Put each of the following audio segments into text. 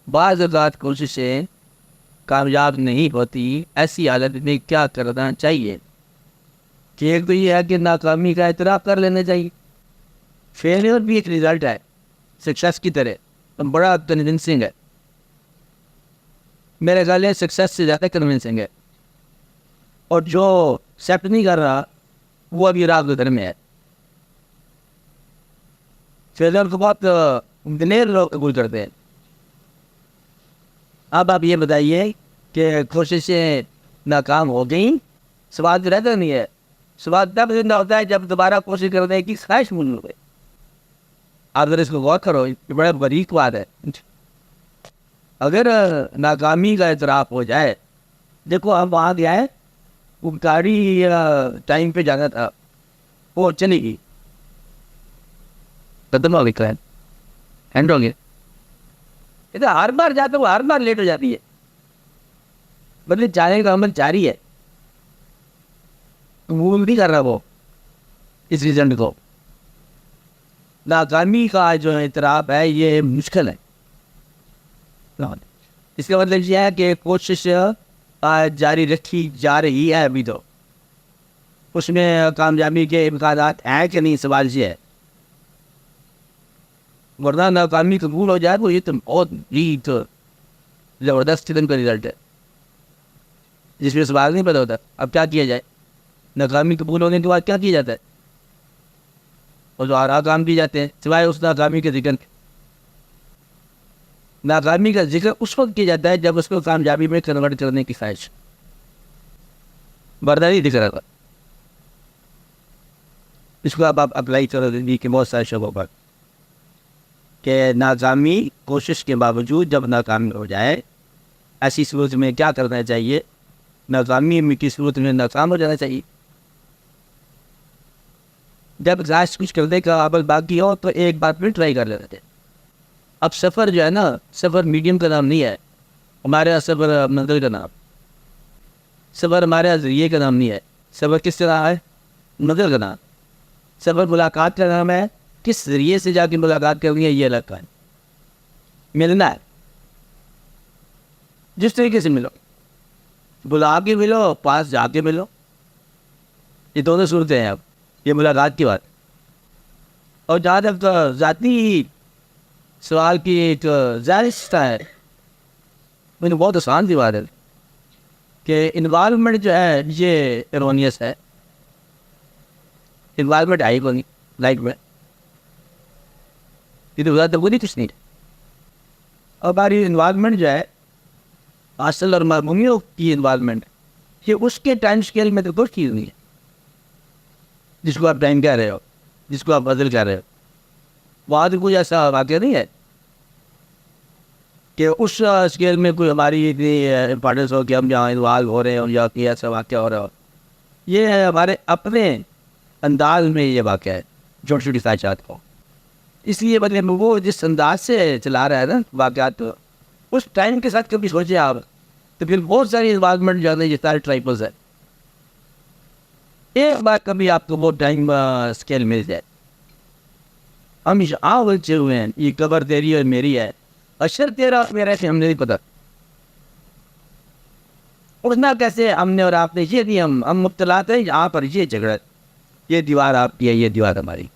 بعض اوقات کوششیں کامیاب نہیں ہوتی، ایسی حالت میں کیا کرنا چاہیے؟ کہ ایک تو یہ ہے کہ ناکامی کا اعتراف کر لینا چاہیے. فیلئر بھی ایک رزلٹ ہے سکسیس کی طرح، بڑا کنونسنگ ہے. میرے خیال ہے سکسیس سے زیادہ کنونسنگ ہے. اور جو ایکسیپٹ نہیں کر رہا وہ ابھی راہ گزر میں ہے. فیلئر کو بہت دلیر لوگ قبول کرتے ہیں. اب آپ یہ بتائیے کہ کوششیں ناکام ہو گئیں، سوال تو رہتا نہیں ہے. سوال تب زندہ ہوتا ہے جب دوبارہ کوشش کرنے کی خواہش مول ہو گئی. آپ اگر اس کو غور کرو، یہ بڑا باریک بات ہے. اگر ناکامی کا اعتراف ہو جائے، دیکھو ہم وہاں گیا ہے، وہ گاڑی ٹائم پہ جانا تھا، وہ چلی گئی، ختم ہو گئی، کلین اینڈ ہو گیا. یہ تو ہر بار جاتا وہ ہر بار لیٹ ہو جاتی ہے، مطلب جانے کا عمل جاری ہے، قبول نہیں کر رہا وہ اس ریزلٹ کو. ناکامی کا جو اعتراف ہے یہ مشکل ہے. اس کا مطلب یہ ہے کہ کوشش جاری رکھی جا رہی ہے، ابھی تو اس میں کامیابی کے امکانات ہیں کہ نہیں، سوال یہ ہے. ورنہ ناکامی قبول ہو جائے تو یہ تو بہت جیت زبردست قسم کا رزلٹ ہے، جس میں سوال نہیں پیدا ہوتا اب کیا کیا جائے. ناکامی قبول ہونے کے بعد کیا کیا جاتا ہے؟ اور جو آرا کام کیے جاتے ہیں سوائے اس ناکامی کے ذکر. ناکامی کا ذکر اس وقت کیا جاتا ہے جب اس کو کامیابی میں کنورٹ کرنے کی خواہش، برداری دکھ رہا تھا. اس کو اب آپ اپلائی کرو زندگی کے بہت سارے شعبوں پر کہ ناکامی کوشش کے باوجود جب ناکامی ہو جائے، ایسی صورت میں کیا کرنا چاہیے. ناکامی کی صورت میں ناکام ہو جانا چاہیے. جب خواہش کچھ کرنے کا عمل باقی ہو تو ایک بار پھر ٹرائی کر لیتے ہیں. اب سفر جو ہے نا، سفر میڈیم کا نام نہیں ہے ہمارے یہاں، سفر منزل کا نام. سفر ہمارے یہاں ذریعے کا نام نہیں ہے. سفر کس طرح ہے؟ منزل کا نام. سفر ملاقات کا نام ہے. کس ذریعے سے جا کے ملاقات کرنی ہے یہ الگ کا ہے. ملنا ہے، جس طریقے سے ملو، بلا کے ملو، پاس جا کے ملو، یہ دونوں صورتیں ہیں. اب یہ ملاقات کی بات. اور جہاں تک ذاتی سوال کی ایک ظاہر ہے، مجھے بہت آسان سی بات ہے کہ انوالومنٹ جو ہے یہ ایرونیس ہے. انوالومنٹ آئی کو نہیں لائف میں، یہ تو زیادہ وہی کچھ نہیں. اور ہماری انوالومنٹ جو ہے اصل اور معمومیوں کی انوالومنٹ، یہ اس کے ٹائم اسکیل میں تو کوئی چیز نہیں ہے جس کو آپ ٹائم کہہ رہے ہو، جس کو آپ بدل کہہ رہے ہو. وہاں تو کوئی ایسا واقعہ نہیں ہے کہ اس اسکیل میں کوئی ہماری اتنی امپارٹینس ہو کہ ہم جہاں انوالو ہو رہے ہوں یا کہ ایسا واقعہ ہو رہا ہو. یہ ہے ہمارے اپنے انداز میں یہ واقعہ ہے چھوٹی چھوٹی خواہشات کو. اس لیے مطلب وہ جس انداز سے چلا رہا ہے نا واقعات، اس ٹائم کے ساتھ کبھی سوچے آپ تو پھر بہت ساری انوالومنٹ جو ہے یہ سارے ٹرائپلز ہے. ایک بار کبھی آپ کو وہ ٹائم اسکیل مل جائے، ہمیشہ بچے ہوئے ہیں، یہ قبر تیری اور میری ہے، اشر تیرا اور میرا ہے، ہم نہیں پتا اٹھنا کیسے ہم نے اور آپ نے. یہ نہیں، ہم مبتلا تھے یہاں پر، یہ جھگڑا، یہ دیوار آپ کی ہے، یہ دیوار ہماری.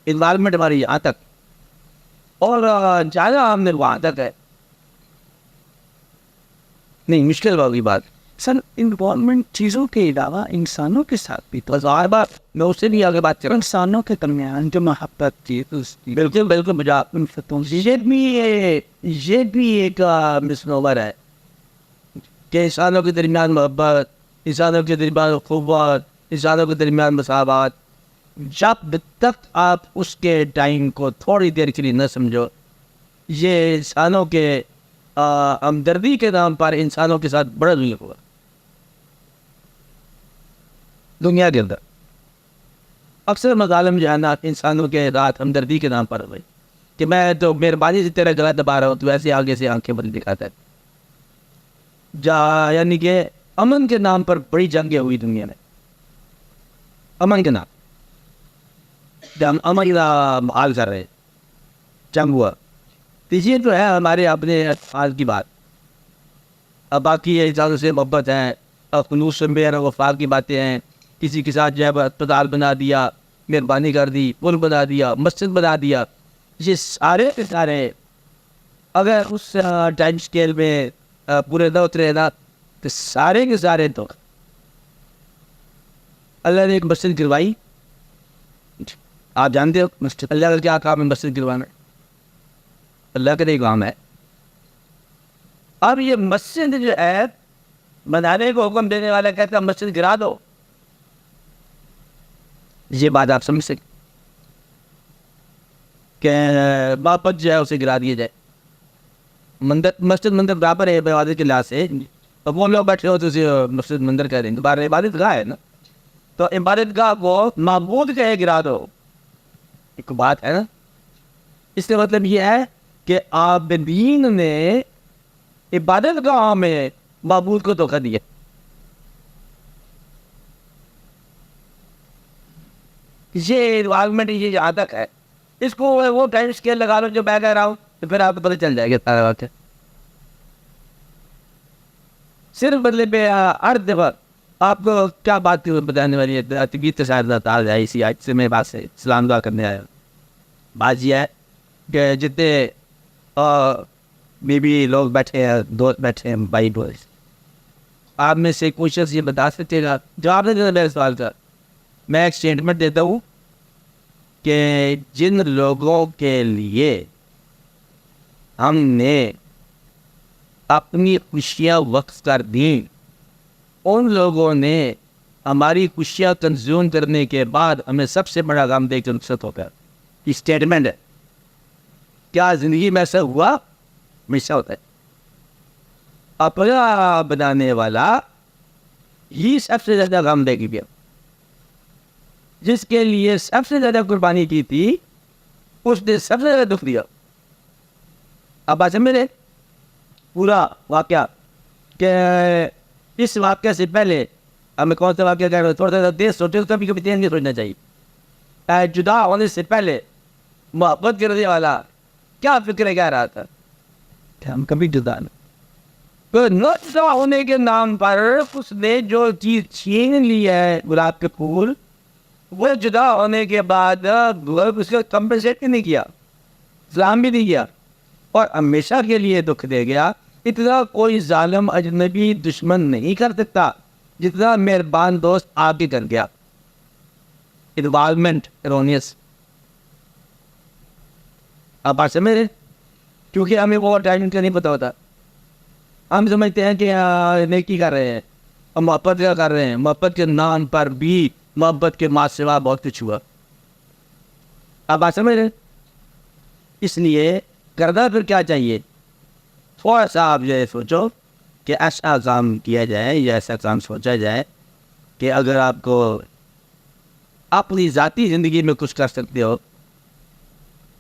انوالومنٹ ہماری یہاں تک، اور زیادہ ہم نے وہاں تک ہے. نہیں، مشکل ہوگی بات. سر انوالومنٹ چیزوں کے علاوہ انسانوں کے ساتھ بھی تو بس ہر بار میں اس سے بھی آگے بات کروں. انسانوں کے درمیان جو محبت تھی بالکل بالکل مجھے یہ بھی ایک مسنور ہے کہ انسانوں کے درمیان محبت، انسانوں کے درمیان قوت، انسانوں کے درمیان مساوات. جب تک آپ اس کے ٹائم کو تھوڑی دیر کے لیے نہ سمجھو، یہ انسانوں کے ہمدردی کے نام پر انسانوں کے ساتھ بڑا ظلم ہوا دنیا کے اندر. اکثر مظالم جو ہے نا انسانوں کے ساتھ ہمدردی کے نام پر ہوئی کہ میں تو مہربانی سے تیرا گلا دبا رہا ہوں، تو ایسے آگے سے آنکھیں بند دکھاتا ہے. یعنی کہ امن کے نام پر بڑی جنگیں ہوئی دنیا میں. امن کے نام ہم امن کا حال کر رہے، جنگ ہوا. تو یہ جو ہے ہمارے اپنے آج کی بات. اب باقی یہ انسانوں سے محبت ہے, خلوص سے میرا وفا کی باتیں ہیں. کسی کے ساتھ جو ہے اسپتال بنا دیا, مہربانی کر دی, پل بنا دیا, مسجد بنا دیا, یہ سارے کے سارے اگر اس ٹائم اسکیل میں پورے نہ اترے نا تو سارے کے سارے تو اللہ نے ایک مسجد گروائی. آپ جانتے ہو مسجد اللہ کا کیا کام ہے؟ مسجد گروانا اللہ کا نہیں کام ہے. اب یہ مسجد جو ہے بنانے کو حکم دینے والا کہتا ہے مسجد گرا دو. یہ بات آپ سمجھ سکتے کہ واپس جو ہے اسے گرا دیا جائے. مسجد مندر برابر ہے عبادت کے لحاظ سے. اب وہ لوگ بیٹھے ہو تو اسے مسجد مندر کہہ رہے ہیں, دوبارہ عبادت گاہ ہے نا, تو عبادت گاہ کو معبود کہے گرا دو. ایک بات ہے نا. اس کا مطلب یہ ہے کہ عابدین نے عبادت گاہ میں معبود کو دھوکہ دیا. یہ انوالومنٹ, یہ جہاں تک ہے اس کو وہ ٹائم اسکیل لگا لو جو میں کہہ رہا ہوں, تو پھر آپ کو پتہ چل جائے گا سارا واقعہ. صرف بدلے پہ ہر دفعہ آپ کو کیا بات بتانے والی ہے. طبیعت کے ساتھ آ جائے اسی آج سے میں بات سے سلام دعا کرنے آیا. بات یہ ہے کہ جتنے بیوی لوگ بیٹھے ہیں, دوست بیٹھے ہیں, بھائی بوائز, آپ میں سے کوئی شخص یہ بتا سکتے گا جواب نہیں دینا میرے سوال کا. میں ایک اسٹیٹمنٹ دیتا ہوں کہ جن لوگوں کے لیے ہم نے اپنی خوشیاں وقف کر دیں, ان لوگوں نے ہماری خوشیاں کنزیوم کرنے کے بعد ہمیں سب سے بڑا غم دے کے رخصت ہو گیا. یہ اسٹیٹمنٹ ہے. کیا زندگی میں ایسا ہوا؟ ہمیشہ ہوتا ہے. اپنا بنانے والا ہی سب سے زیادہ غم دے گی. جس کے لیے سب سے زیادہ قربانی کی تھی اس نے سب سے زیادہ دکھ دیا. اب بات سمجھ پورا واقعہ کہ اس واقعے سے پہلے ہمیں کون سا واقعہ کہہ رہے ہیں, تھوڑا سا دیر سوچے, کبھی کبھی دیر نہیں سوچنا چاہیے. جدا ہونے سے پہلے محبت کرنے والا کیا فکر کہہ رہا تھا کہ ہم کبھی جدا نہیں. تو جدا ہونے کے نام پر اس نے جو چیز چھین لی ہے گلاب کے پھول, وہ جدا ہونے کے بعد اس کو کمپنسیٹ نہیں کیا, سلام بھی نہیں کیا, اور ہمیشہ کے لیے دکھ دے گیا. اتنا کوئی ظالم اجنبی دشمن نہیں کر سکتا جتنا مہربان دوست آپ ہی کر گیا. Involvement erroneous. آپ بات سمجھ رہے, کیونکہ ہمیں وہ ٹائم کا نہیں پتا ہوتا. ہم سمجھتے ہیں کہ نیکی کر رہے ہیں, ہم محبت کا کر رہے ہیں, محبت کے نام پر بھی محبت کے ماں سوا بہت کچھ ہوا. آپ بات سمجھ رہے. اس لیے کرنا پھر کیا چاہیے, تھوڑا سا آپ جو ہے سوچو کہ ایسا کام کیا جائے یا ایسا کام سوچا جائے کہ اگر آپ کو اپنی ذاتی زندگی میں کچھ کر سکتے ہو,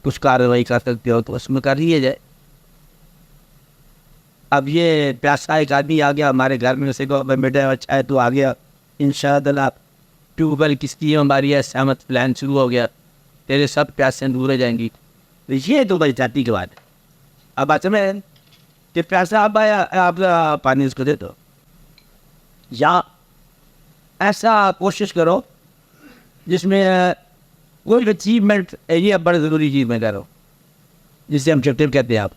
کچھ کارروائی کر سکتے ہو, تو اس میں کر لیے جائے. اب یہ پیاسا ایک آدمی آ گیا ہمارے گھر میں, اسے کو بیٹا اچھا ہے تو آ گیا, انشاءاللہ ٹیوب ویل کس کی ہماری ہے سہمت پلان شروع ہو گیا, تیرے سب پیاسے دور ہو جائیں گی. یہ تو بڑی جاتی کی بات ہے. اب بات میں کہ پیاسا آپ آیا, آپ پانی اس کو دے دو, یا ایسا کوشش کرو جس میں کوئی اچیومنٹ, یہ بڑا ضروری چیز میں کہہ رہا ہوں, جسے ہم آبجیکٹیو کہتے ہیں آپ,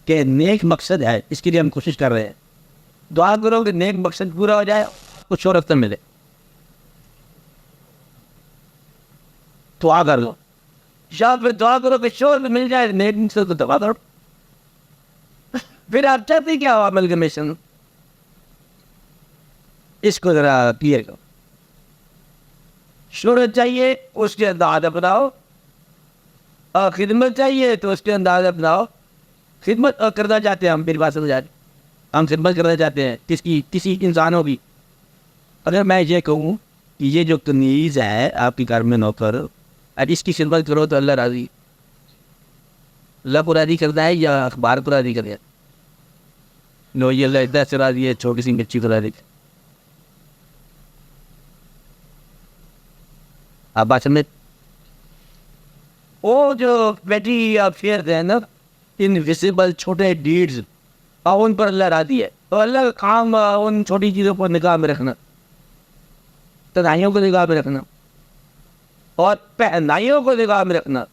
کہ نیک مقصد ہے, اس کے لیے ہم کوشش کر رہے ہیں. دعا کرو کہ نیک مقصد پورا ہو جائے, کچھ شہرت نہ ملے. دعا کر لو, یا پھر دعا کرو کہ شہرت مل جائے, نیک مقصد کو دعا کرو. پھر آپ چاہتے کیا ہو عمل کمیشن, اس کو ذرا کلیئر کرو. شہرت چاہیے اس کے انداز اپناؤ, اور خدمت چاہیے تو اس کے انداز اپناؤ. خدمت کرنا چاہتے ہیں ہم, میری بات سمجھ آ رہی, ہم خدمت کرنا چاہتے ہیں کس کی, کسی انسانوں کی. اگر میں یہ کہوں کہ یہ جو کنیز ہے آپ کے گھر میں نوکر, اور اس کی خدمت کرو تو اللہ راضی. اللہ کو راضی کرنا ہے یا اخبار کو راضی کرنا ہے؟ لو یہ اللہ اتنا سے راضی ہے, چھوٹی سی بچی کو راضی. آپ بات سمجھ. وہ جو بیٹی افیئر ہے نا, انویزیبل چھوٹے ڈیڈز اور ان پر اللہ راضی ہے. تو اللہ کا کام ان چھوٹی چیزوں کو نگاہ میں رکھنا, تنہائیوں کو نگاہ میں رکھنا, اور پہنائیوں کو نگاہ میں رکھنا,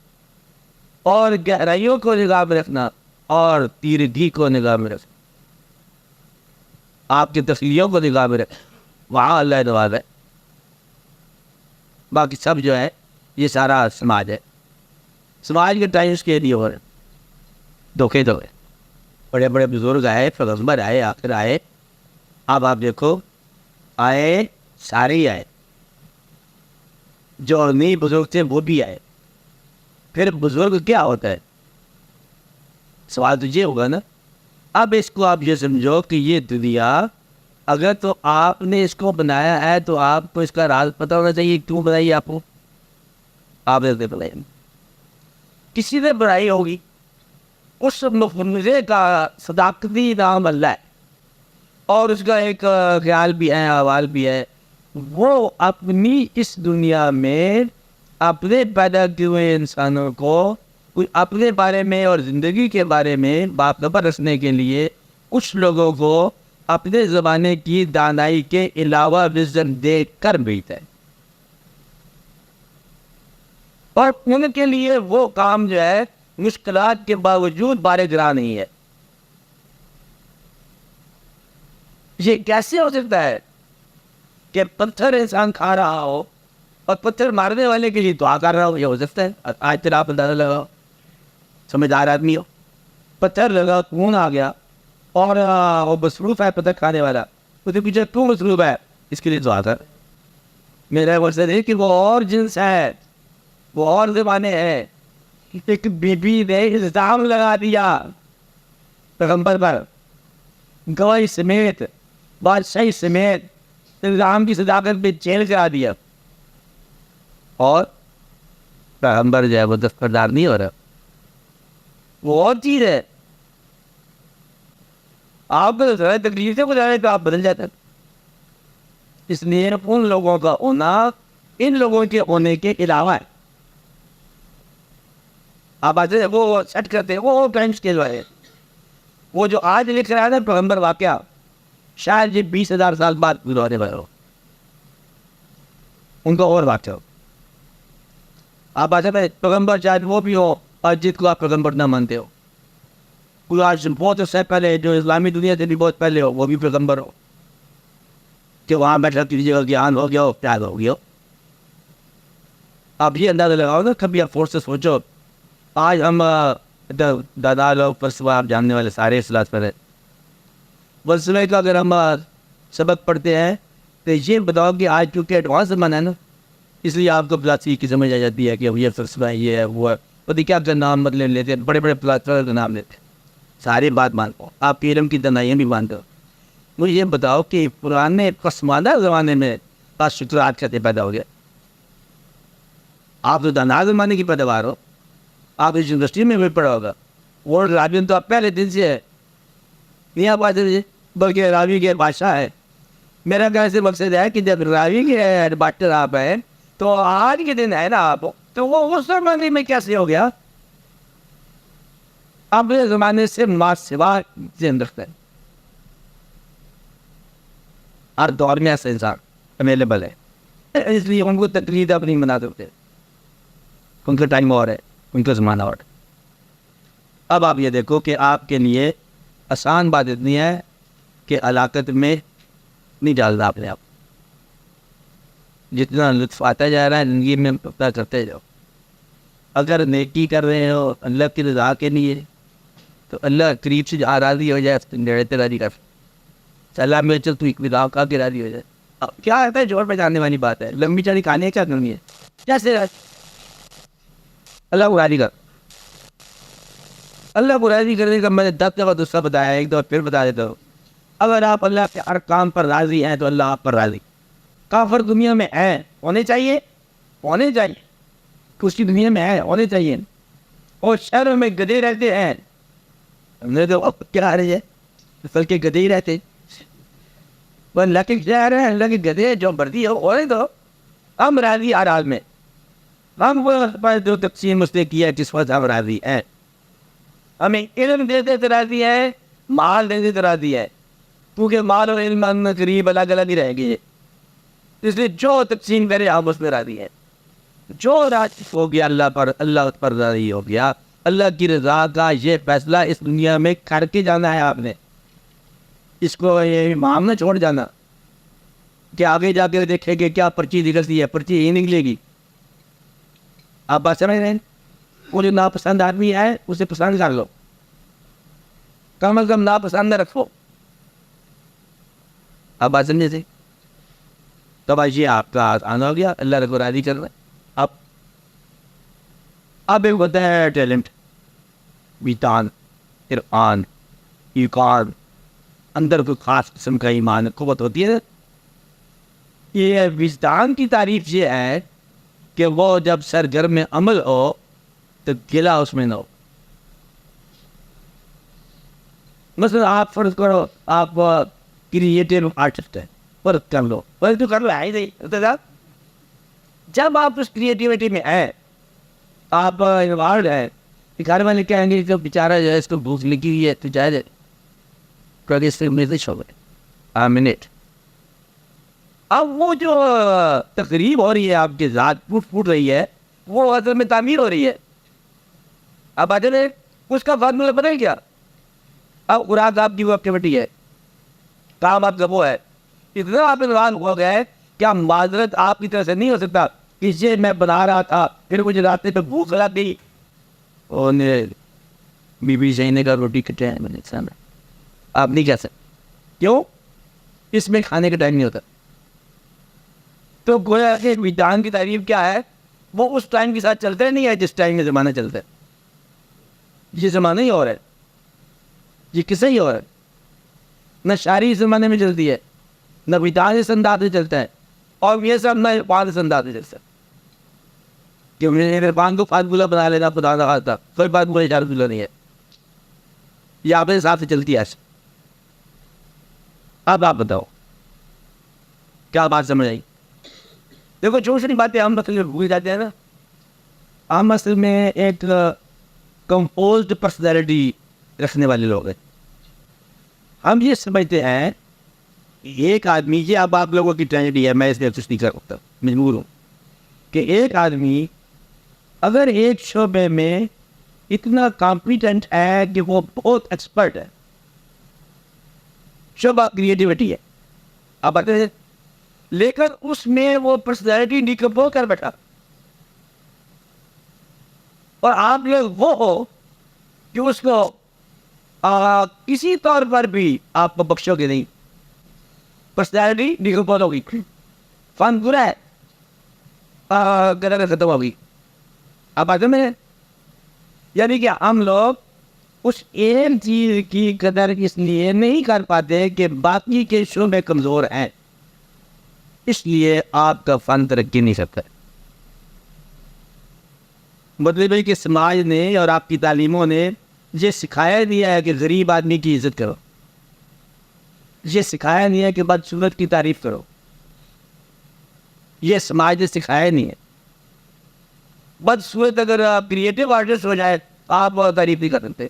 اور گہرائیوں کو نگاہ میں رکھنا, اور تیرگی کو نگاہ میں رکھنا, آپ کی تفصیلیوں کو نگاہ میں رکھنا. وہاں اللہ نواز ہے. باقی سب جو ہے یہ سارا سماج ہے. سماج کے ٹائمس کے لیے ہو رہے دھوکے دھوکے. بڑے بڑے بزرگ آئے, پیغمبر آئے, آخر آئے. اب آپ دیکھو آئے, سارے ہی آئے. جو نہیں بزرگ تھے وہ بھی آئے. پھر بزرگ کیا ہوتا ہے؟ سوال تو یہ ہوگا نا. اب اس کو آپ یہ سمجھو کہ یہ دنیا اگر تو آپ نے اس کو بنایا ہے تو آپ کو اس کا راز پتہ ہونا چاہیے کیوں بنائی آپ کو. آپ نے بنائی, کسی نے بنائی ہوگی. اس مفرمے کا صداقتی نام اللہ ہے, اور اس کا ایک خیال بھی ہے, احوال بھی ہے. وہ اپنی اس دنیا میں اپنے پیدا کیے ہوئے انسانوں کو اپنے بارے میں اور زندگی کے بارے میں باخبر رکھنے کے لیے کچھ لوگوں کو اپنے زمانے کی دانائی کے علاوہ وزن دے کر بھیجتا ہے. اور ان کے لیے وہ کام جو ہے مشکلات کے باوجود بارے گراں نہیں ہے. یہ کیسے ہو سکتا ہے کہ پتھر انسان کھا رہا ہو اور پتھر مارنے والے کے لیے دعا کر رہا ہو؟ یہ ہو سکتا ہے؟ آج تک آپ اندازہ لگاؤ, سمجھدار آدمی ہو. پتھر لگا, خون آ گیا, اور وہ مصروف ہے پتھر کھانے والا, اس کے پیچھے کیوں مصروف ہے؟ اس کے لیے دعا کر. میرا مقصد ہے کہ وہ اور جنس ہے, وہ اور زمانے ہیں. ایک بی بی نے الزام لگا دیا پیغمبر پر, گواہی سمیت, بادشاہی سمیت, الزام کی صداقت پہ جیل کرا دیا, اور پیغمبر جو ہے وہ دستبردار نہیں ہو رہا. وہ اور چیز ہے. آپ کو ذرا تکلیف سے گزارے تو آپ بدل جاتے. اس لیے ان لوگوں کا ہونا ان لوگوں کے ہونے کے علاوہ ہے. آپ آتے وہ سیٹ کرتے ہیں وہ ٹائمس کے جو ہے وہ جو آج لکھ رہا ہے نا پیغمبر واقعہ, شاید یہ 20,000 سال بعد گزارنے والے ہو, ان کا اور واقعہ ہو. آپ آتے ہیں پیغمبر شاید وہ بھی ہو اور جس کو آپ پیغمبر نہ مانتے ہو. کوئی آج بہت سے پہلے جو اسلامی دنیا سے بھی بہت پہلے ہو وہ بھی پیغمبر ہو, کہ وہاں بیٹھا کسی جگہ گیان ہو گیا ہو, پیار ہو گیا ہو. آپ یہ اندازہ لگاؤ نا, کبھی آپ فورس سے سوچو. آج ہم دادا لوگ فلسفہ آپ جاننے والے سارے اصلاحات پر ہیں. فلسفے کا اگر ہم سبق پڑھتے ہیں تو یہ بتاؤ کہ آج چونکہ ایڈوانس زمانہ ہے نا, اس لیے آپ کو فلسفی کی سمجھ آ جاتی ہے کہ یہ فلسفہ ہے, یہ ہے, وہ ہے. پتہ کیا کا نام مطلب لیتے ہیں, بڑے بڑے فلسفہ کا نام لیتے ہیں. ساری بات مانتے ہو آپ, کی علم کی دنائیاں بھی مانتے ہو. مجھے یہ بتاؤ کہ پرانے پسماندہ زمانے میں پاس شکرات کہتے پیدا ہو گیا. آپ تو دانا زمانے کی پیداوار ہو, آپ اس یونیورسٹی میں بھی پڑھا ہوگا. وہ راوی تو آپ پہلے دن سے ہے, نہیں آپ بات بلکہ راوی کے بادشاہ ہے. میرا کہنے سے مقصد ہے کہ جب راوی کے ہیڈ ماسٹر آپ ہیں تو آج کے دن ہے نا آپ, تو وہ اس زمانے میں کیسے ہو گیا؟ اپنے زمانے سے ماں سوا ذہن رکھتے ہیں. ہر دور میں ایسا انسان اویلیبل ہے, اس لیے ان کو تقلید آپ نہیں بنا سکتے. ان کا ٹائم اور ہے, ان کا زمانہ اور ہے. اب آپ یہ دیکھو کہ آپ کے لیے آسان بات اتنی ہے کہ علاقت میں نہیں ڈالنا اپنے آپ. جتنا لطف آتا جا رہا ہے زندگی میں پتہ کرتے جاؤ. اگر نیکی کر رہے ہو اللہ کی رضا کے لیے تو اللہ قریب سے جہاں راضی ہو جائے نیڑے تے راضی کر. اللہ میں چل تو ایک رضا کا کے راضی ہو جائے. کیا ہوتا ہے جوڑ پہ جاننے والی بات ہے, لمبی چڑی کہانی کیا کرنی ہے, کیسے اللہ کو راضی کر. اللہ کو راضی کرنے کا میں نے 10 دفعہ دوسرا بتایا ہے, ایک دفعہ پھر بتا دیتا ہوں. اگر آپ اللہ کے ہر کام پر راضی ہیں تو اللہ آپ پر راضی. کافر دنیا میں ہیں, ہونے چاہیے, ہونے چاہیے, کچھ کی دنیا میں ہے, ہونے چاہیے. اور شہروں میں گدھے رہتے ہیں, ہم نے تو کیا آ رہی ہے بل کے گدھے ہی رہتے. وہ اللہ کے شہر ہے, اللہ کے گدھے جو مرضی ہو ہونے دو, ہم راضی ہر حال میں. ہم وہ جو تقسیم اس نے کیا جس وقت ہم راضی ہیں. ہمیں علم دیتے طرح دی ہے, مال دیتے طرح دی ہے, کیونکہ مال اور علم قریب الگ الگ ہی رہیں گے, اس لیے جو تقسیم کرے آپ اس میں راضی ہے. جو راضی ہو گیا اللہ پر راضی ہو گیا. اللہ کی رضا کا یہ فیصلہ اس دنیا میں کر کے جانا ہے آپ نے, اس کو یہ امام نہ چھوڑ جانا کہ آگے جا کے دیکھیں گے کیا پرچی نکلتی ہے, پرچی ہی نکلے گی. آپ بات سمجھ رہے ہیں؟ وہ جو ناپسند آدمی ہے اسے پسند کر لو, کم از کم ناپسند نہ رکھو. آپ بات سمجھے تھے؟ تو بھائی یہ آپ کا آنا ہو گیا, اللہ کو راضی کرنا. اب ایک ہوتا ہے ٹیلنٹ, ویتان, قرآن, ایقان, اندر کوئی خاص قسم کا ایمان قوت ہوتی ہے. یہ وجدان کی تعریف یہ ہے کہ وہ جب سرگرم میں عمل ہو تو گلا اس میں نہ ہو. مثلا آپ فرض کرو آپ کریٹو آرٹسٹ ہیں, فرض کر لو, فرض تو کر لو ہے ہی نہیں. جب آپ اس کریٹیوٹی میں ہیں, آپ انوالوڈ ہیں, گھر والے کہیں گے کہ بیچارہ جو ہے اس کو بھوک لگی ہوئی ہے تو جائے منٹ. اب وہ جو تقریب ہو رہی ہے آپ کے ذات پھوٹ رہی ہے, وہ اصل میں تعمیر ہو رہی ہے. اب اجل اس کا فارمولہ بدل گیا. اب خوراک آپ کی وہ ایکٹیویٹی ہے, کام آپ کا وہ ہے. اتنا آپ انوالو ہو گئے کیا معذرت آپ کی طرف سے نہیں ہو سکتا کہ یہ میں بنا رہا تھا پھر مجھے راستے پہ بھوک لگ گئی, اور بی بی سینے کا روٹی کٹے ہیں میں نے سامنے. آپ نہیں کہہ سکتے, کیوں؟ اس میں کھانے کا ٹائم نہیں ہوتا. تو گویا کہ وجدان کی تعریف کیا ہے, وہ اس ٹائم کے ساتھ چلتا نہیں ہے جس ٹائم میں زمانہ چلتا ہے. یہ زمانہ ہی اور ہے, یہ کسے ہی اور ہے. نہ شاعری اس زمانے میں چلتی ہے, نہ وجدان اس انداز سے چلتا ہے, اور یہ سب نہ عرفان اس انداز سے چلتا ہے. کہ عرفان کو فارمولہ بنا لینا خدا نہ خواستہ, کوئی بات مجھے فارمولہ نہیں ہے, یہ آپ کے حساب سے چلتی ہے ایسے. اب آپ بتاؤ کیا بات سمجھ آئی؟ دیکھو چھوٹی چھوٹی باتیں ہم اصل بھول جاتے ہیں نا. ہم اصل میں ایک کمپوزڈ پرسنالٹی رکھنے والے لوگ ہیں. ہم یہ سمجھتے ہیں ایک آدمی, یہ اب آپ لوگوں کی ٹریجڈی ہے, میں اس لیے کچھ نہیں کر سکتا, مجبور ہوں, کہ ایک آدمی اگر ایک شعبے میں اتنا کمپیٹنٹ ہے کہ وہ بہت ایکسپرٹ ہے, شعبہ کریٹیوٹی ہے, آپ بتائیں, لیکن اس میں وہ پرسنالٹی ڈیکمپوز کر بیٹھا, اور آپ لوگ وہ ہو کہ اس کو کسی طور پر بھی آپ کو بخشو گے نہیں, پرسنالٹی ڈیکمپوز ہوگی, فن برا ہے, ختم ہوگی. آپ آتے میں, یعنی کہ ہم لوگ اس ایک چیز کی قدر اس لیے نہیں کر پاتے کہ باقی کے شعبے کمزور ہیں, اس لیے آپ کا فن ترقی نہیں کرتا. مطلب ہے کہ سماج نے اور آپ کی تعلیموں نے یہ سکھایا دیا ہے کہ غریب آدمی کی عزت کرو, یہ سکھایا نہیں ہے کہ بدصورت کی تعریف کرو, یہ سماج نے سکھایا نہیں ہے. بدصورت اگر آپ کریٹو آرٹسٹ ہو جائے آپ تعریف نہیں کر سکتے,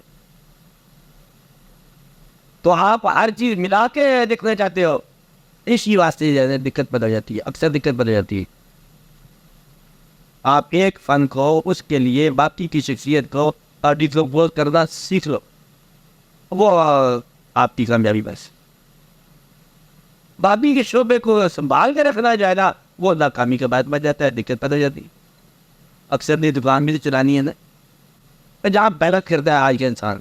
تو آپ ہر چیز ملا کے دیکھنا چاہتے ہو, اسی واسطے دقت پیدا ہو جاتی ہے, اکثر دقت پیدا ہو جاتی ہے. آپ ایک فن کو اس کے لیے باقی کی شخصیت کو ڈیکمپوز کرنا سیکھ لو, وہ آپ کی کامیابی. بس باقی کے شعبے کو سنبھال کے رکھنا جائے نا, وہ ناکامی کا باعث بن جاتا ہے, دقت پیدا ہو جاتی ہے. اکثر نے دکان بھی تو چلانی ہے نا, جہاں بیلنس کرتا ہے آج کا انسان,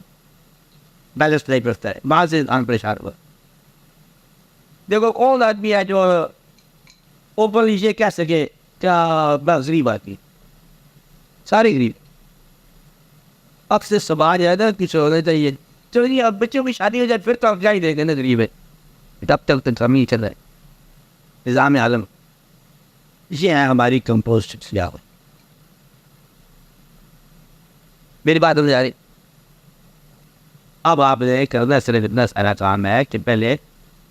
بیلنس نہیں کرتا ہے, وہاں سے انسان پریشان ہوا. دیکھو کون آدمی ہے جو اوپر یہ کہہ سکے کیا بس غریب آدمی, سارے غریب. اکثر سماج ہے نا کچھ ہونا چاہیے, چلیے اب بچوں کی شادی ہو جائے پھر تو آپ کیا ہی دیں گے نا غریب ہے, تب تک تو کمی ہی چل رہا ہے. نظام عالم یہ ہے ہماری کمپوزڈ سیاح. میری بات ہو جا رہی. اب آپ نے کرنا صرف اتنا سارا کام ہے کہ پہلے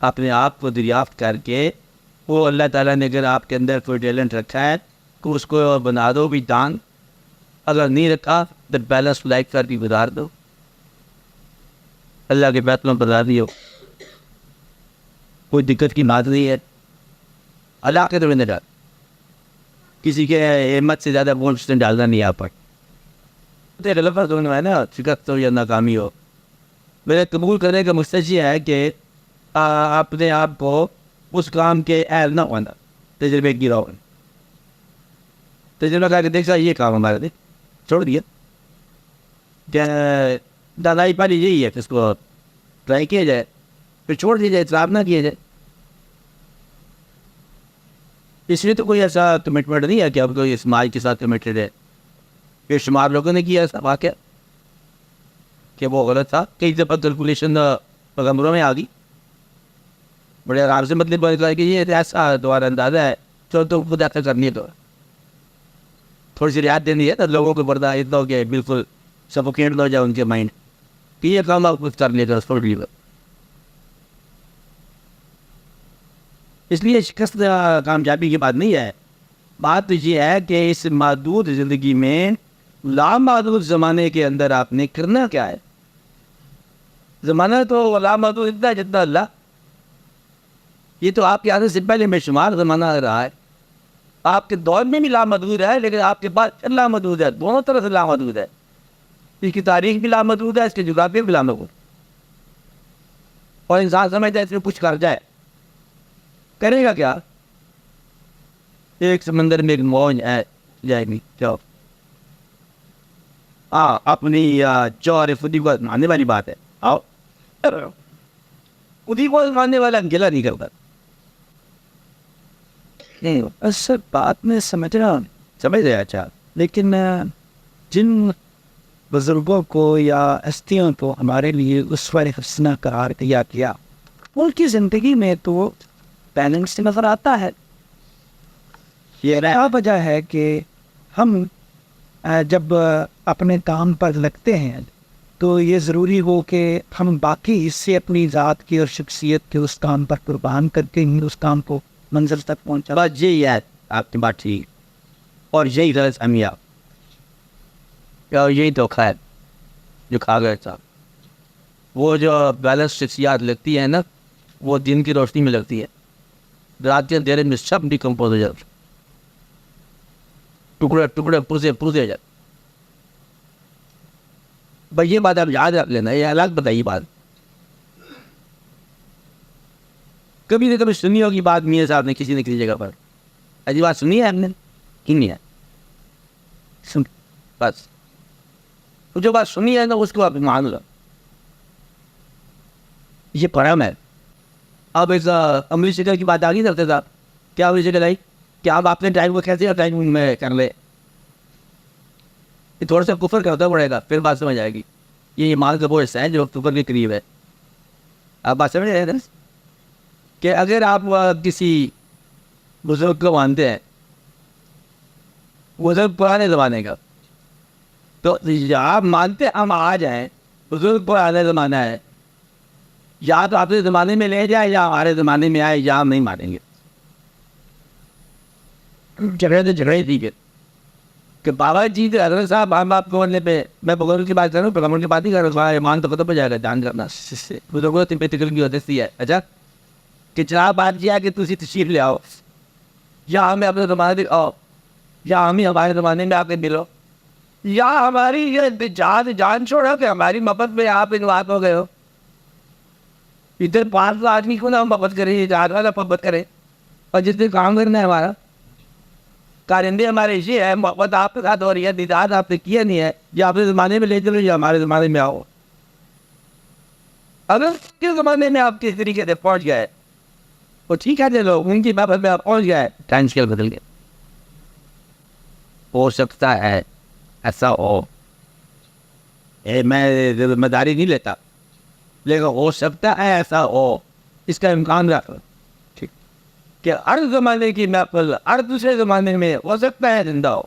اپنے آپ کو دریافت کر کے, وہ اللہ تعالیٰ نے اگر آپ کے اندر کوئی ٹیلنٹ رکھا ہے تو اس کو بنا دو بھی دان, اگر نہیں رکھا تو بیلنس لائف کر بھی گزار دو. اللہ کے فیصلوں پر راضی ہو, کوئی دقت کی بات نہیں ہے. اللہ کے تو ڈال, کسی کے ہمت سے زیادہ کانفیڈنس ڈالنا نہیں آپ پر. لفظ ہونے ہے نا, شکست ہو یا ناکامی ہو, میرے قبول کرنے کا مقصد یہ ہے کہ اپنے آپ کو اس کام کے اہل نہ ہونا, تجربے کی رہو. تجربہ کر کے دیکھا یہ کام ہمارے لیے چھوڑ دیا. کیا دادائی پالی یہی ہے کہ اس کو ٹرائی کیا جائے, پھر چھوڑ دیا جائے, اطراف نہ کیا جائے. اس لیے تو کوئی ایسا کمٹمنٹ نہیں ہے کہ اب کوئی سماج کے ساتھ کمیٹڈ ہے. بے شمار لوگوں نے کیا ایسا واقعہ کہ وہ غلط تھا. کئی دفعہ کیلکولیشن پیغمبروں میں آ گئی, بڑے آرام سے مطلب بتا کہ یہ ایسا دوبارہ اندازہ ہے جو تو خود ایسا کرنی ہے, تو تھوڑی سی رعایت دینی ہے نا لوگوں کو. برداشت اتنا ہو کہ بالکل سفوکیٹ نہ ہو جائے ان کے مائنڈ کہ یہ کام آپ خود کر لیے گا. اس لیے شکست کامیابی کی بات نہیں ہے. بات تو یہ ہے کہ اس محدود زندگی میں لامحدود زمانے کے اندر آپ نے کرنا کیا ہے. زمانہ تو لامحدود اتنا جتنا اللہ. یہ تو آپ کے آنے سے پہلے بے شمار زمانہ رہا ہے. آپ کے دور میں بھی لامحدود ہے, لیکن آپ کے پاس لامحدود ہے, دونوں طرح سے لامحدود ہے. اس کی تاریخ بھی لامحدود ہے, اس کے جغرافیہ بھی لامحدود. اور انسان سمجھتا ہے اس میں کچھ کر جائے, کرے گا کیا؟ ایک سمندر میں ایک موج ہے جائے گی جاؤ. اپنی چور خودی کو ماننے والی بات ہے. آؤ خودی کو ماننے والا گلا نہیں کرتا. اصل بات میں سمجھ رہا ہوں, سمجھ رہے اچھا, لیکن جن بزرگوں کو یا ہستیوں کو ہمارے لیے اسوہ حسنہ قرار دیا گیا, ان کی زندگی میں تو بیلنس نظر آتا ہے. یہ کیا وجہ ہے کہ ہم جب اپنے کام پر لگتے ہیں تو یہ ضروری ہو کہ ہم باقی حصے اپنی ذات کی اور شخصیت کے اس کام پر قربان کر کے اس کام کو منزل تک پہنچا. بس یہی ہے آپ کی بات ٹھیک, اور یہی غلط فہمی آپ, اور یہی دھوکھا ہے جو کھا گئے صاحب. وہ جو بیلنس شخصیات لگتی ہے نا, وہ دن کی روشنی میں لگتی ہے, رات کے اندھیرے میں سب ڈیکمپوز ہو جاتے, ٹکڑے ٹکڑے پرزے پرزے ہو جاتے. بھائی یہ بات آپ یاد رکھ لینا, یہ الگ بتائیے بات. کبھی نہ کبھی سنی ہوگی بات میاں صاحب نے کسی نہ کسی جگہ پر. ایسی بات سنی ہے آپ نے کہ نہیں ہے؟ سن بس جو بات سنی ہے نا اس کو آپ مان لو, یہ پرم ہے. اب ایسا عملی شکل کی بات آ گئی کرتے صاحب, کیا عملی شکل آئی کہ آپ اپنے ٹائم کو کیسے ٹائم میں کر لے. یہ تھوڑا سا کفر کرتا پڑے گا, پھر بات سمجھ آئے گی. یہ ایمان کا وہ حصہ ہے جو کفر کے قریب ہے. آپ بات سمجھ رہے ہیں کہ اگر آپ کسی بزرگ کو مانتے ہیں, بزرگ پرانے زمانے کا, تو آپ مانتے ہم آ جائیں بزرگ پرانے زمانہ ہے, یا تو آپ کے زمانے میں لے جائے یا ہمارے زمانے میں آئے, یا ہم نہیں مانیں گے. جھگڑے تو جھگڑے ٹھیک ہے کہ بابا جی حضرت صاحب ہم آپ کو بولنے پہ, میں بزرگ کی بات کر رہا ہوں, پیغمبر کی بات نہیں کر رہا ہوں. ایمان تو ختم ہو جائے گا, جان کرنا بزرگوں پہ تکل کی ہوتی ہے. اچھا کہ جناب آپ جی آ کے تسی تشریف لے آؤ, یا ہمیں اپنے زمانے میں آؤ, یا ہمیں ہمارے زمانے میں آ کے ملو, یا ہماری یہ جان چھوڑو کہ ہماری محبت میں آپ انواد ہو گئے ہو. ادھر 500 آدمی کو نہ محبت کریں, جہاز والا محبت کریں, اور جتنے کام کرنا ہے ہمارا کارندے ہمارے یہ ہے, محبت آپ کے ساتھ ہو رہی ہے, دیدار آپ نے کیا نہیں ہے, یا آپ کے زمانے میں لے چلو یا ہمارے زمانے میں آؤ. اگر کس زمانے میں آپ کس طریقے سے پہنچ گئے وہ ٹھیک ہے, چلو ان کی محبت میں آپ پہنچ گئے, ٹائم اسکیل بدل گئے. ہو سکتا ہے ایسا ہو, میں ذمہ داری نہیں لیتا, لیکن ہو سکتا ہے ایسا ہو, اس کا امکان رکھو ٹھیک کہ ہر زمانے کی محفل ہر دوسرے زمانے میں ہو سکتا ہے زندہ ہو,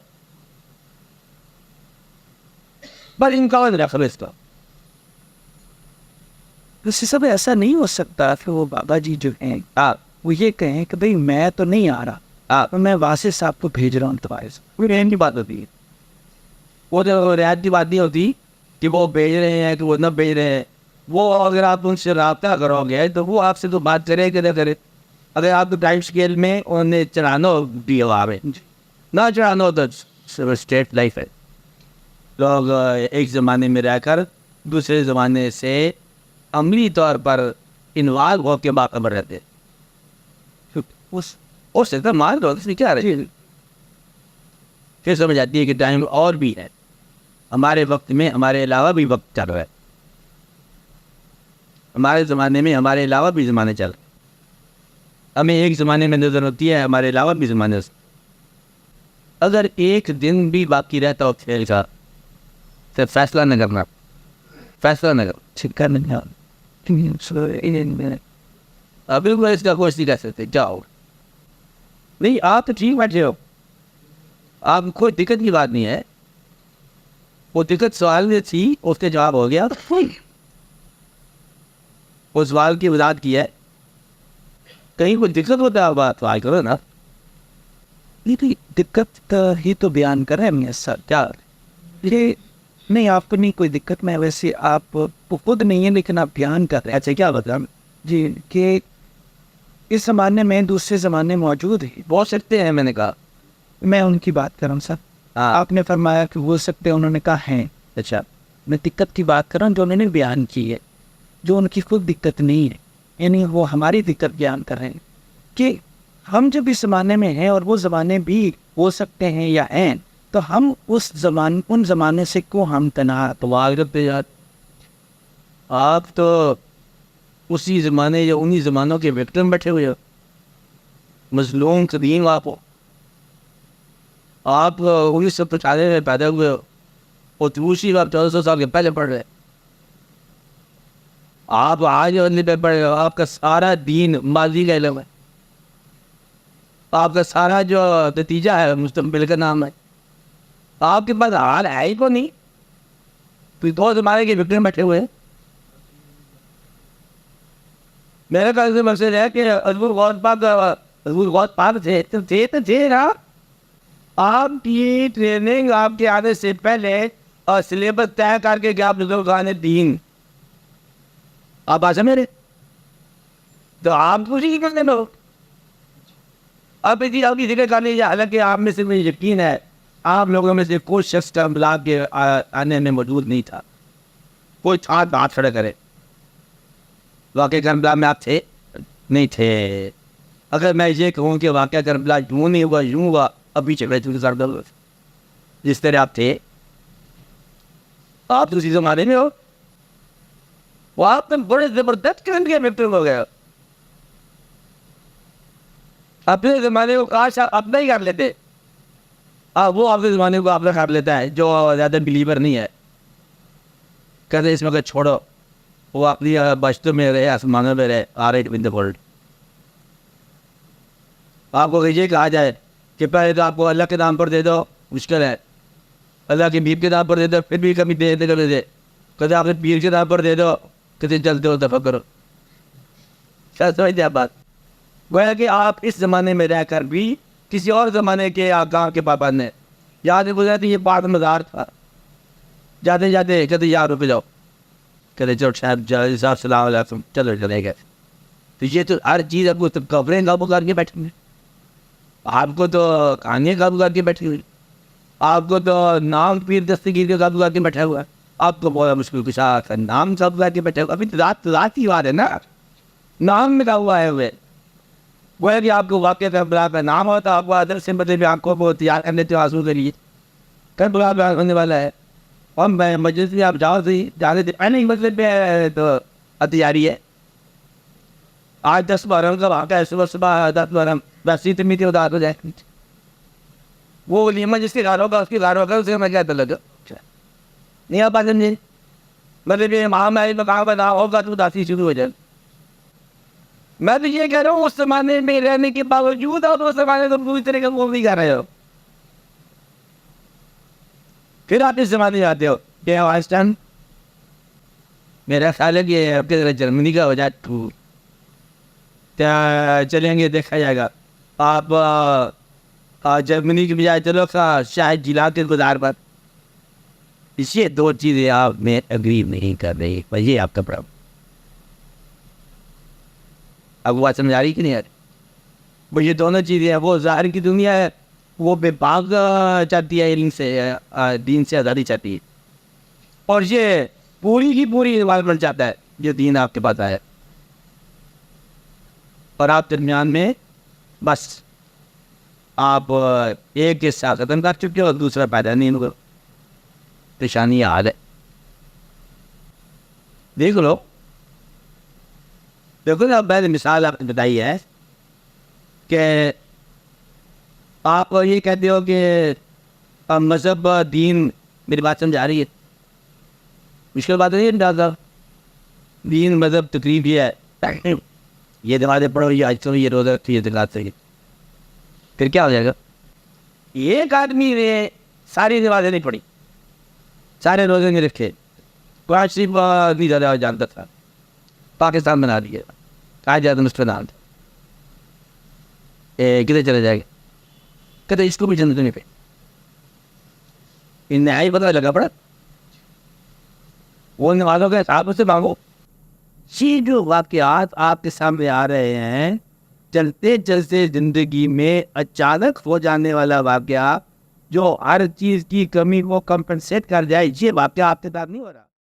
پر امکان رکھو اس کا. اس سب ایسا نہیں ہو سکتا کہ وہ بابا جی جو ہیں وہ یہ کہیں کہ بھئی میں تو نہیں آ رہا, میں واسف صاحب کو بھیج رہا ہوں تمہارے ساتھ. کوئی رحم کی بات ہوتی ہے, وہ تو رعایت کی بات نہیں ہوتی کہ وہ بھیج رہے ہیں کہ وہ نہ بھیج رہے ہیں. وہ اگر آپ ان سے رابطہ کرو گے تو وہ آپ سے تو بات کرے کہ نہ کرے. اگر آپ کو ٹائم اسکیل میں انہیں چلانا بھی ہوا ہے نہ چلانا تو اسٹیٹ لائف ہے. لوگ ایک زمانے میں رہ کر دوسرے زمانے سے عملی طور پر انوالو ہو کے باخبر رہتے. اس سے تو مان لو اس میں کیا رہے. پھر سمجھ آتی ہے کہ ٹائم اور بھی ہے, ہمارے وقت میں ہمارے علاوہ بھی وقت چل رہا ہے, ہمارے زمانے میں ہمارے علاوہ بھی زمانے چل رہے ہیں. ہمیں ایک زمانے میں نظر ہوتی ہے, ہمارے علاوہ بھی زمانے سے. اگر ایک دن بھی باقی رہتا ہو کھیل کا تو فیصلہ نہ کرنا, فیصلہ نہ کرنا. بالکل اس کا کوشش نہیں کر سکتے. جاؤ نہیں, آپ تو ٹھیک بیٹھے ہو, آپ کوئی دقت کی بات نہیں ہے. وہ دقت سوال میں تھی, اس کے جواب ہو گیا. وہ سوال کی وضاحت کی ہے. کہیں کوئی دقت ہوتا ہے بات سوال کرو نا. نہیں دقت ہی تو بیان کر رہے ہیں سر. کیا یہ نہیں, آپ کو نہیں کوئی دقت, میں ویسے آپ کو خود نہیں ہے لیکن آپ بیان کر رہے ہیں. اچھا کیا بتا جی کہ اس زمانے میں دوسرے زمانے موجود ہیں, بہت سکتے ہیں. میں نے کہا میں ان کی بات کر رہا ہوں سر. آپ نے فرمایا کہ وہ سکتے ہیں, انہوں نے کہا ہیں. اچھا میں دقت کی بات کر رہا ہوں جو انہوں نے بیان کی ہے, جو ان کی خود دقت نہیں ہے. یعنی وہ ہماری دقت بیان کر رہے ہیں کہ ہم جب اس زمانے میں ہیں اور وہ زمانے بھی ہو سکتے ہیں یا ہیں, تو ہم ان زمانے سے کو ہم تنہا تو پہ یاد. آپ تو اسی زمانے یا انہی زمانوں کے وکٹم بیٹھے ہوئے ہو, مظلوم قدیم. آپ 1995 میں پیدا ہوئے ہو اور دوسری آپ 1400 سال کے پہلے پڑھ رہے. آپ آج پہ پڑھ رہے ہو. آپ کا سارا دین ماضی کا علم ہے, آپ کا سارا جو نتیجہ ہے مستقبل کا نام ہے. آپ کے پاس حال ہے ہی کو نہیں, تو 2 زمانے کے وکٹم بیٹھے ہوئے ہیں. میرے خیال سے مقصد ہے کہ حضور غوث پاک تھے نا. آپ کی ٹریننگ آپ کے آنے سے پہلے اور سلیبس طے کر کے کہ آپ بزرگان دین آپ آج میرے تو آپ خوشی کی کرنے لو. اب جی آپ کی ذکر کر لیجیے. حالانکہ آپ میں سے مجھے یقین ہے آپ لوگوں میں سے کوئی شخص کربلا کے آنے میں موجود نہیں تھا. کوئی ہاتھ کھڑا کرے. واقعہ کربلا میں آپ تھے نہیں تھے. اگر میں یہ کہوں کہ واقعہ کربلا یوں نہیں ہوا یوں ہوا, ابھی چکرے جس طرح آپ تھے, آپ دوسری زمانے میں ہو. وہ آپ نے بڑے زبردست قسم کے مکتب ہو گئے. اپنے زمانے کو کاش آپ اپنا ہی کر لیتے. وہ اپنے زمانے کو اپنا کر لیتا ہے جو زیادہ بلیور نہیں ہے. کہتے اس وقت چھوڑو, وہ اپنی بشتوں میں رہے, آسمانوں میں رہے. Around the world. آپ کو یہ کہا جائے کہ پہلے تو آپ کو اللہ کے نام پر دے دو, مشکل ہے. اللہ کے بھیب کے نام پر دے دو, پھر بھی کبھی دے دے. کہتے آپ نے پیر کے نام پر دے دو, کہتے چلتے ہو دفع کرو. کیا سمجھتے آپ بات؟ گویا کہ آپ اس زمانے میں رہ کر بھی کسی اور زمانے کے آقا کے پابند ہیں. یاد گزرتی یہ پاک مزار تھا. جاتے جاتے کہتے یار رک جاؤ, کہتے چلو صاحب السلام علیکم, چلو چلے گئے. تو یہ تو ہر چیز آپ کو کوریں قابو کر کے بیٹھے ہوئے. آپ کو تو کہانیاں قابو کر کے بیٹھی ہوئی. آپ کو تو نام پیر دستگیر کے قابو کر کے بیٹھا ہوا ہے. آپ کو بہت مشکل کشا کا نام قابو کر کے بیٹھے ہوا. ابھی ذات کی بات ہے نا, نام میں ہوا ہے ہوئے. وہ ہے کہ آپ کو واقعہ کربلا کا نام ہوتا, آپ کو ادر سے مطلب آپ کو وہ تیار کرنے کے آنسو کے لیے کربلا بیان ہونے والا ہے. اور مجلس میں آپ جاؤ صحیح, جانے پہلے ہی مطلب تو تیاری ہے. آج 10 محرم کا واقعہ ہے, صبح 10 محرم ویسی تو میٹھی ادار ہو جائے. وہ ولیمہ جس کے گھر ہوگا اس کے گھر ہوگا, اسے میں کیا لگا نہیں آپ بات سمجھے. مطلب یہ مقام کا نام ہوگا تو اداسی شروع ہو جائے. میں تو یہ کہہ رہا ہوں اس زمانے میں رہنے کے باوجود آپ اس زمانے کو پوری طرح کا وہ نہیں کر رہے ہو. پھر آپ اس زمانے میں آتے ہو کہ آئنسٹائن. میرا خیال ہے کہ آپ کے ذرا جرمنی کا ہو جائے تو چلیں گے, دیکھا جائے گا. آپ جرمنی کی بجائے چلو شاید جلا کے گزار پر. یہ 2 چیزیں آپ میں اگری نہیں کر رہی. یہ آپ کا پرابلم. اب وہ بات سمجھ آ رہی کہ نہیں آ رہی؟ وہ یہ دونوں چیزیں ہیں. وہ ظاہر کی دنیا ہے, وہ بے باغ چاہتی ہے, علم سے دین سے آزادی چاہتی ہے, اور یہ پوری کی پوری انوائرمنٹ چاہتا ہے جو دین آپ کے پاس آیا, اور آپ درمیان میں بس آپ ایک کے ساتھ ختم کر چکے ہو اور دوسرا پیدا نہیں ہوگا. پریشانی یہ حال ہے. دیکھ لو, دیکھو نا, میں نے مثال آپ نے بتائی ہے کہ آپ یہ کہتے ہو کہ مذہب دین, میری بات سمجھ آ رہی ہے؟ مشکل بات نہیں ہے ڈاکٹر. دین مذہب تقریب یہ ہے, یہ نمازیں پڑھو, یہ حج کرو, یہ روزہ رکھو, یہ زکات صحیح. پھر کیا ہو جائے گا؟ ایک آدمی نے ساری نمازیں نہیں پڑھی, سارے روزے نہیں رکھے, قرآن شریف بھی زیادہ جانتا تھا, پاکستان بنا دیا, کہا جاتا مسلمان, کدھر چلے جائے گا؟ کہتے اس کو بھی جنت نہیں پہ. ان نہائی پتہ لگا پڑا, وہ نمازوں کے حساب سے مانگو. یہ جو واقعات آپ کے سامنے آ رہے ہیں, چلتے چلتے زندگی میں اچانک ہو جانے والا واقعہ جو ہر چیز کی کمی کو کمپنسیٹ کر جائے, یہ واقعہ آپ کے ساتھ نہیں ہو رہا.